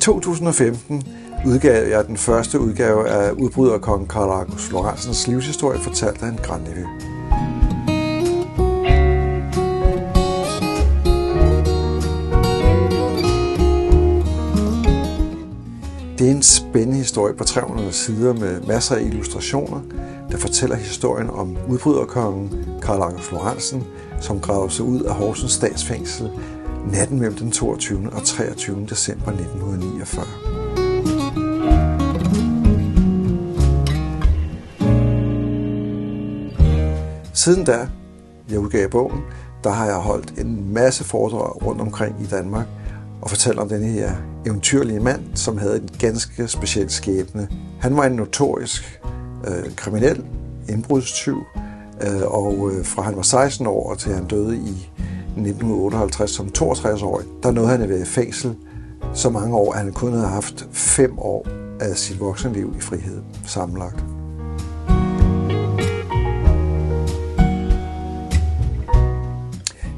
I 2015 udgav jeg den første udgave af udbryderkongen Carl August Lorentzens livshistorie, fortalt af en grandnevø. Det er en spændende historie på 300 sider med masser af illustrationer, der fortæller historien om udbryderkongen Carl August Lorentzen, som gravede sig ud af Horsens statsfængsel natten mellem den 22. og 23. december 1949. Siden da, jeg udgav bogen, der har jeg holdt en masse foredrag rundt omkring i Danmark og fortalt om denne her eventyrlige mand, som havde en ganske speciel skæbne. Han var en notorisk kriminel indbrudstyv, og fra han var 16 år til han døde i 1958 som 62-årig, der nåede han at være i fængsel så mange år, at han kun havde haft 5 år af sit voksenliv i frihed sammenlagt.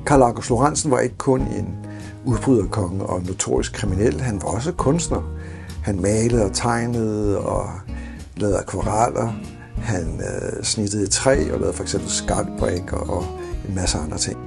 Carl August Lorentzen var ikke kun en udbryderkonge og notorisk kriminel, han var også kunstner. Han malede og tegnede og lavede akvareller. Han snittede træ og lavede for eksempel skakbrikker og en masse andre ting.